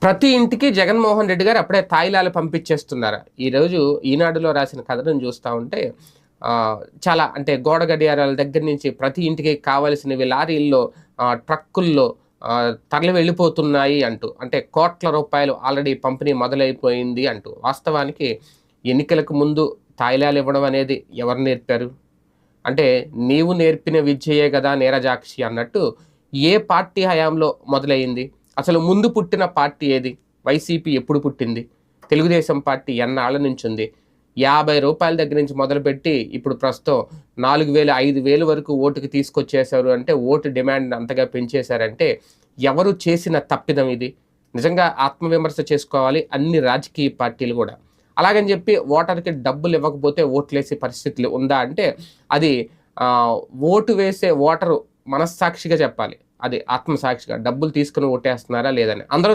ప్రతి ఇంటికి జగన్మోహన్ రెడ్డి గారు అప్పుడే తాయిలాలు పంపించేస్తున్నారు. ఈరోజు ఈనాడులో రాసిన కథనం చూస్తా ఉంటే చాలా అంటే గోడ గడియారాల దగ్గర నుంచి ప్రతి ఇంటికి కావాల్సినవి లారీల్లో, ట్రక్కుల్లో తరలి వెళ్ళిపోతున్నాయి అంటూ. అంటే కోట్ల రూపాయలు ఆల్రెడీ పంపిణీ మొదలైపోయింది అంటూ. వాస్తవానికి ఎన్నికలకు ముందు తాయిలాలు ఇవ్వడం అనేది ఎవరు నేర్పారు? అంటే నీవు నేర్పిన విద్యయే గదా నీరజాక్షి అన్నట్టు ఏ పార్టీ హయాంలో మొదలైంది? అసలు ముందు పుట్టిన పార్టీ ఏది? వైసీపీ ఎప్పుడు పుట్టింది? తెలుగుదేశం పార్టీ ఎన్నాళ్ళ నుంచి ఉంది? రూ. 50 దగ్గర నుంచి మొదలుపెట్టి ఇప్పుడు ప్రస్తుతం 4000, 5000 వరకు ఓటుకి తీసుకొచ్చేశారు అంటే, ఓటు డిమాండ్ అంతగా పెంచేశారంటే ఎవరు చేసిన తప్పిదం ఇది? నిజంగా ఆత్మవిమర్శ చేసుకోవాలి అన్ని రాజకీయ పార్టీలు కూడా. అలాగని చెప్పి ఓటర్కి డబ్బులు ఇవ్వకపోతే ఓట్లేసే పరిస్థితులు ఉందా అంటే, అది ఓటు వేసే ఓటరు మనస్సాక్షిగా చెప్పాలి. అది ఆత్మసాక్షిగా డబ్బులు తీసుకుని ఓటేస్తున్నారా లేదని. అందరూ